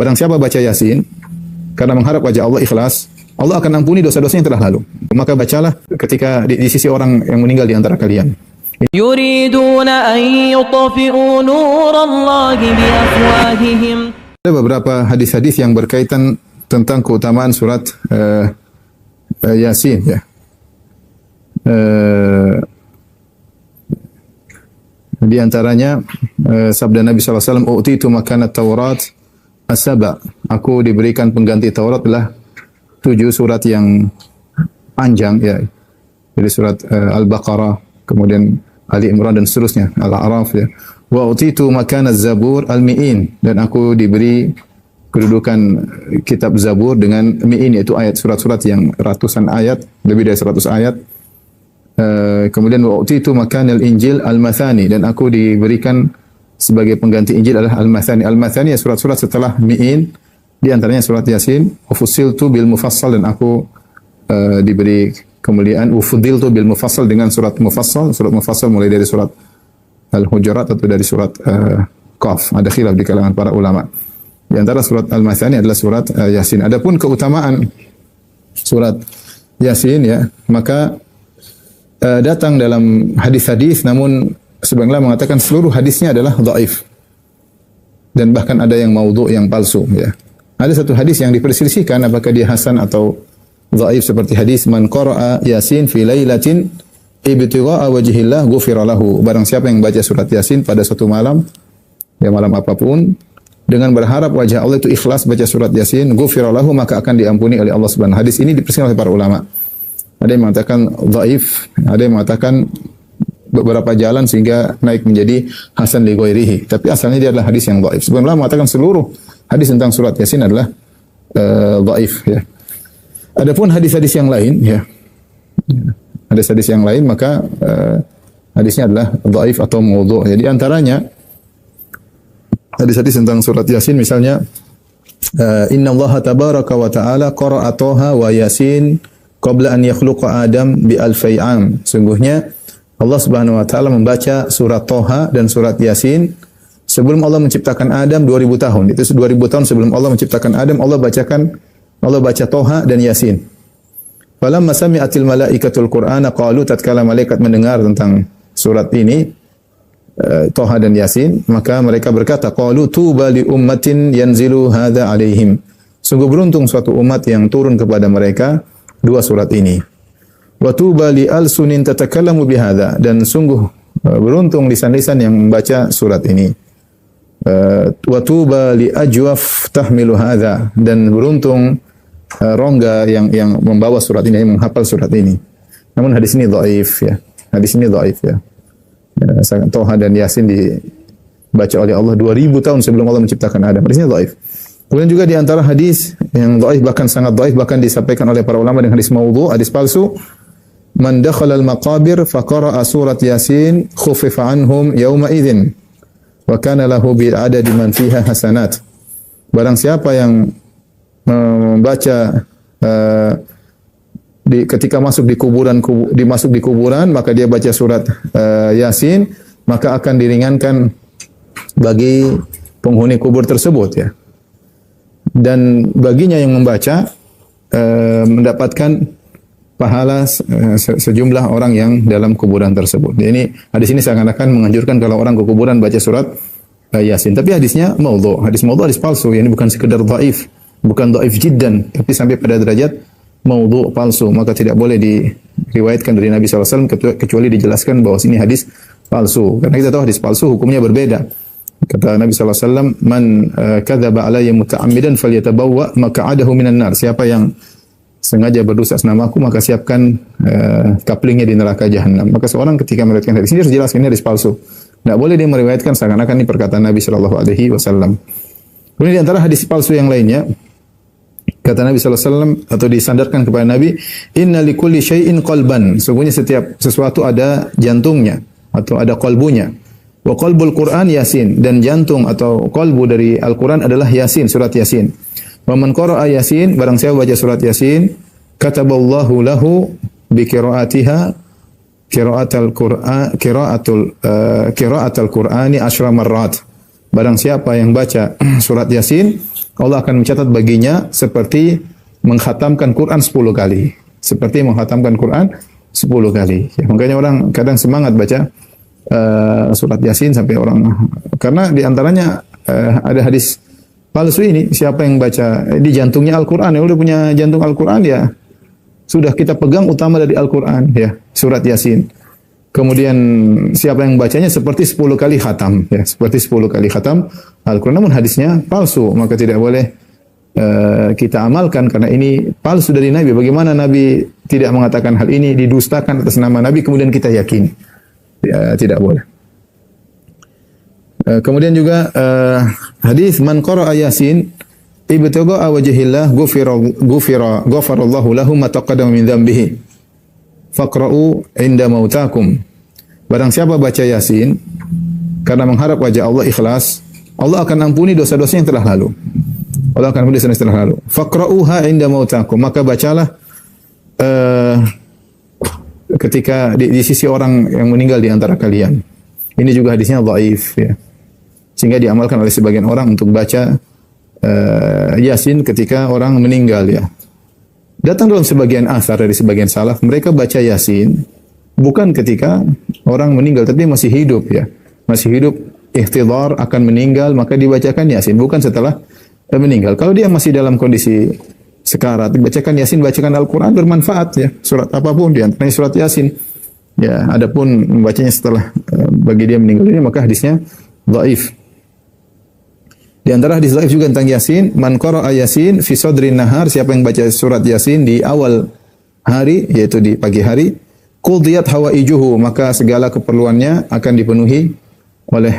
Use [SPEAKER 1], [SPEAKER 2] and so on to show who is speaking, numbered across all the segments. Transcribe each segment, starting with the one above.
[SPEAKER 1] Barang siapa baca Yasin karena mengharap wajah Allah ikhlas, Allah akan ampuni dosa-dosanya yang telah lalu. Maka bacalah ketika di sisi orang yang meninggal di antara kalian.
[SPEAKER 2] Yuriduna an yutfi'u nurallahi biafwahihim.
[SPEAKER 1] Ada beberapa hadis-hadis yang berkaitan tentang keutamaan surat Yasin ya. Di antaranya sabda Nabi sallallahu alaihi wasallam, "Utitu makanat Taurat as-saba." Aku diberikan pengganti Taurat adalah 7 surat yang panjang ya. Jadi surat Al-Baqarah, kemudian Ali Imran dan seterusnya, Al-A'raf ya. Wa utitu makanaz Zabur al-mi'in, dan aku diberi kedudukan kitab Zabur dengan mi'in, yaitu ayat surat-surat yang ratusan ayat, lebih dari 100 ayat. Kemudian wa utitu makanal Injil al-Mathani, dan aku diberikan sebagai pengganti Injil adalah al-Mathani. Al-Mathani ya surat-surat setelah mi'in, di antaranya surat Yasin. Wa fusiltu bil mufassal, dan aku diberi kemuliaan. Wa fudiltu bil mufassal, dengan surat mufassal. Surat mufassal mulai dari surat Al-Hujurat atau dari surat Qaf. Ada khilaf di kalangan para ulama. Di antara surat Al-Mathani adalah surat Yasin. Adapun keutamaan surat Yasin ya, maka datang dalam hadis-hadis, namun sebagian mengatakan seluruh hadisnya adalah dhaif. Dan bahkan ada yang maudhu', yang palsu ya. Ada satu hadis yang diperselisihkan apakah dia hasan atau dhaif, seperti hadis man qara'a Yasin fi lailatin ibtigha'a wajhillah ghufira lahu. Barang siapa yang baca surat Yasin pada suatu malam, ya malam apapun, dengan berharap wajah Allah, itu ikhlas baca surat Yasin, ghufira lahu, maka akan diampuni oleh Allah Subhanahu. Hadis ini diperselisihkan oleh para ulama. Ada yang mengatakan dhaif, ada yang mengatakan beberapa jalan sehingga naik menjadi hasan li ghairihi. Tapi asalnya dia adalah hadis yang dhaif. Sebenarnya mengatakan seluruh hadis tentang surat Yasin adalah dhaif ya. Adapun hadis-hadis yang lain ya. Hadis-hadis yang lain maka hadisnya adalah dhaif atau maudhu'. Jadi antaranya hadis-hadis tentang surat Yasin misalnya inna Allah tabaraka wa ta'ala qara'a Thaha wa Yasin qabla an yakhluqa Adam bi alfi am. Sungguhnya Allah Subhanahu wa taala membaca surat Thaha dan surat Yasin sebelum Allah menciptakan Adam 2000 tahun. Itu 2000 tahun sebelum Allah menciptakan Adam, Allah baca Thaha dan Yasin. Falamma sami'atil malaikatul Qur'ana qalu, tatkala malaikat mendengar tentang surat ini Thaha dan Yasin, maka mereka berkata, qalu tuba li ummatin yanzilu hadza alaihim. Sungguh beruntung suatu umat yang turun kepada mereka 2 surat ini. Wa tuba li alsunin tatakallamu bihadza, dan sungguh beruntung lisan-lisan yang membaca surat ini. Wa tuba li ajwaf tahmilu hadza, dan beruntung rongga yang membawa surat ini, yang menghafal surat ini. Namun hadis ini dhaif ya. Hadis ini dhaif ya. Thaha dan Yasin dibaca oleh Allah 2000 tahun sebelum Allah menciptakan Adam. Hadisnya dhaif. Kemudian juga di antara hadis yang dhaif, bahkan sangat dhaif, bahkan disampaikan oleh para ulama dengan hadis maudhu', hadis palsu. Man dakhala al-maqabir fa qara'a surat Yasin khuffifa anhum yawma idzin wa kana lahu bil adadi man fiha hasanat. Barang siapa yang membaca ketika masuk di kuburan, maka dia baca surat Yasin, maka akan diringankan bagi penghuni kubur tersebut ya. Dan baginya yang membaca mendapatkan pahala sejumlah orang yang dalam kuburan tersebut. Ini hadis ini seakan-akan menganjurkan kalau orang ke kuburan baca surat Yasin. Tapi hadisnya maudhu'. Hadis maudhu', hadis palsu. Ini bukan sekedar dhaif, bukan dhaif jiddan, tapi sampai pada derajat maudhu', palsu. Maka tidak boleh diriwayatkan dari Nabi SAW kecuali dijelaskan bahwa ini hadis palsu. Karena kita tahu hadis palsu hukumnya berbeda. Kata Nabi SAW, man kadzaba alayya muta'ammidan falyatabawwa maq'adahu minan nar. Siapa yang sengaja berdosa atas namaku, maka siapkan kaplingnya di neraka jahanam. Maka seorang ketika meriwayatkan hadis ini harus jelaskan ini hadis palsu. Tidak boleh dia meriwayatkan seakan-akan ini perkataan Nabi SAW. Kemudian di antara hadis palsu yang lainnya, kata Nabi SAW atau disandarkan kepada Nabi, inna likulli syai'in qalban. Sesungguhnya setiap sesuatu ada jantungnya atau ada qalbunya. Wa qalbul Qur'an Yasin, dan jantung atau qalbu dari Al-Qur'an adalah Yasin, surat Yasin. Wa man qara'a Yasin, barang siapa baca surat Yasin, kataballahu lahu bi qira'atiha qira'atul Qur'ani 10 marrat. barang siapa yang baca surat Yasin, Allah akan mencatat baginya seperti menghatamkan Quran 10 kali. Seperti menghatamkan Quran 10 kali. Ya, makanya orang kadang semangat baca surat Yasin sampai orang, karena di antaranya ada hadis palsu ini, siapa yang baca di jantungnya Al-Quran, yang udah punya jantung Al-Quran ya sudah kita pegang utama dari Al-Quran ya, surat Yasin. Kemudian siapa yang bacanya seperti 10 kali khatam ya, seperti 10 kali khatam Al-Quran, namun hadisnya palsu, maka tidak boleh kita amalkan karena ini palsu dari Nabi. Bagaimana Nabi tidak mengatakan hal ini, didustakan atas nama Nabi kemudian kita yakini? Ya, tidak boleh. Kemudian juga hadis man qara'a Yasin ibtigha'a wajhillah ghafarallahu lahu ma taqaddama min dhanbihi faqra'u 'inda mautakum. Barang siapa baca Yasin karena mengharap wajah Allah ikhlas, Allah akan ampuni dosa-dosa yang telah lalu. Allah akan ampuni dosa yang telah lalu. Faqra'uha 'inda mautakum, maka bacalah ketika di sisi orang yang meninggal di antara kalian. Ini juga hadisnya dhaif ya. Sehingga diamalkan oleh sebagian orang untuk baca Yasin ketika orang meninggal ya. Datang dalam sebagian asar dari sebagian salaf, mereka baca Yasin bukan ketika orang meninggal, tapi masih hidup ya. Masih hidup, ihtidhar akan meninggal, maka dibacakan Yasin, bukan setelah meninggal. Kalau dia masih dalam kondisi sekarat, bacakan Yasin, bacakan Al-Quran bermanfaat ya. Surat apapun, di antaranya surat Yasin. Ya, adapun membacanya setelah bagi dia meninggal ini, maka hadisnya dhaif. Di antara hadis dhaif juga tentang Yasin, man qara'a Yasin fi sadrin nahar, siapa yang baca surat Yasin di awal hari, yaitu di pagi hari, qudiyat hawaijuhu, maka segala keperluannya akan dipenuhi oleh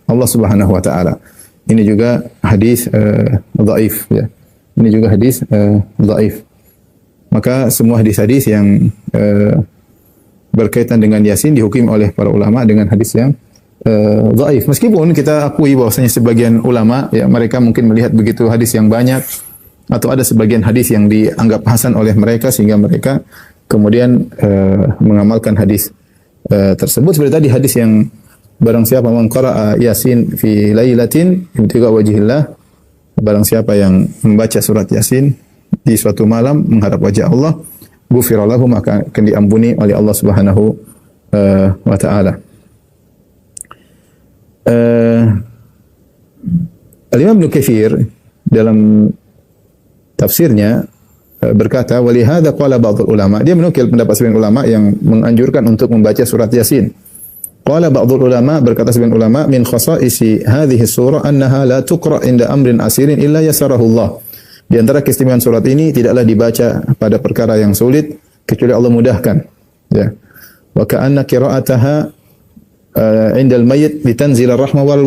[SPEAKER 1] Allah Subhanahu wa taala. Ini juga hadis dhaif ya. Ini juga hadis dhaif. Maka semua hadis-hadis yang berkaitan dengan Yasin dihukum oleh para ulama dengan hadis yang dhaif. Meskipun kita akui bahwasanya sebagian ulama ya mereka mungkin melihat begitu hadis yang banyak atau ada sebagian hadis yang dianggap hasan oleh mereka sehingga mereka kemudian mengamalkan hadis tersebut. Seperti tadi hadis yang barang siapa man qara'a Yasin fi lailatin ibtigha wajhillah, barang siapa yang membaca surat Yasin di suatu malam mengharap wajah Allah, ghufira lahu, maka akan diampuni oleh Allah Subhanahu wa taala. Al-Imam Ibnu Katsir dalam tafsirnya berkata, walihada qala ba'dul ulama, dia menukil pendapat sebagian ulama yang menganjurkan untuk membaca surat Yasin. Qala ba'dul ulama, berkata sebagian ulama, min khasaisi hadhihi surah annaha la tuqra inda amrin asirin illa yasarahu Allah. Di antara keistimewaan surat ini tidaklah dibaca pada perkara yang sulit kecuali Allah mudahkan. Ya. Wa ka'anna qira'ataha indal mayyit litanzila rahmah wal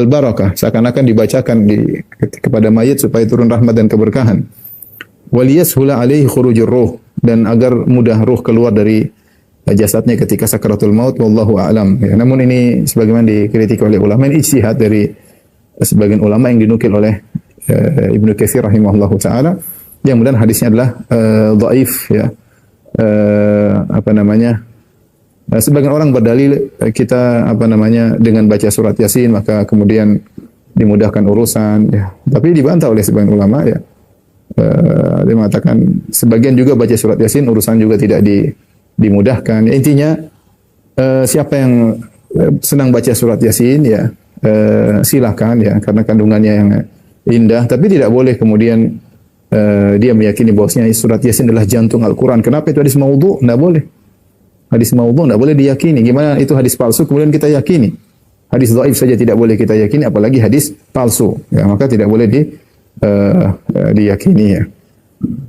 [SPEAKER 1] barakah, seakan-akan dibacakan kepada mayit supaya turun rahmat dan keberkahan. Waliyashula alaihi khurujur ruh, dan agar mudah ruh keluar dari jasadnya ketika sakaratul maut, wallahu a'lam. Ya, namun ini sebagaimana dikritik oleh ulama, ini ijtihad dari sebagian ulama yang dinukil oleh Ibnu Katsir rahimahullahu taala. Yang kemudian hadisnya adalah dhaif ya. Sebagian orang berdalil kita dengan baca surat Yasin maka kemudian dimudahkan urusan ya. Tapi dibantah oleh sebagian ulama ya. Dia mengatakan sebagian juga baca surat Yasin urusan juga tidak dimudahkan. Ya, intinya siapa yang senang baca surat Yasin ya silakan ya, karena kandungannya yang indah, tapi tidak boleh kemudian dia meyakini bahwasanya surat Yasin adalah jantung Al-Quran. Kenapa itu hadis maudhu? Tidak boleh. Hadis maudhu tidak boleh diyakini. Gimana itu hadis palsu kemudian kita yakini? Hadis dhaif saja tidak boleh kita yakini, apalagi hadis palsu. Ya, maka tidak boleh diyakini ya.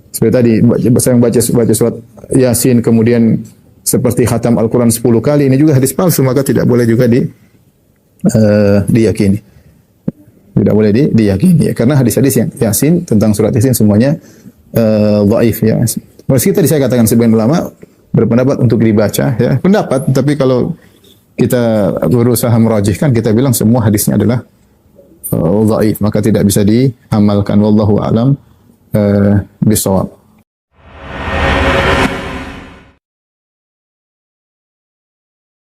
[SPEAKER 1] Seperti tadi saya baca surat Yasin kemudian seperti khatam Al-Quran 10 kali, ini juga hadis palsu, maka tidak boleh juga diyakini. Tidak boleh diyakini ya. Karena hadis-hadis yang Yasin tentang surat Yasin semuanya dhaif ya. Meski tadi saya katakan sebagian ulama berpendapat untuk dibaca ya, pendapat, tapi kalau kita berusaha merajihkan, kita bilang semua hadisnya adalah dhaif, maka tidak bisa diamalkan. Wallahu a'lam bishawab.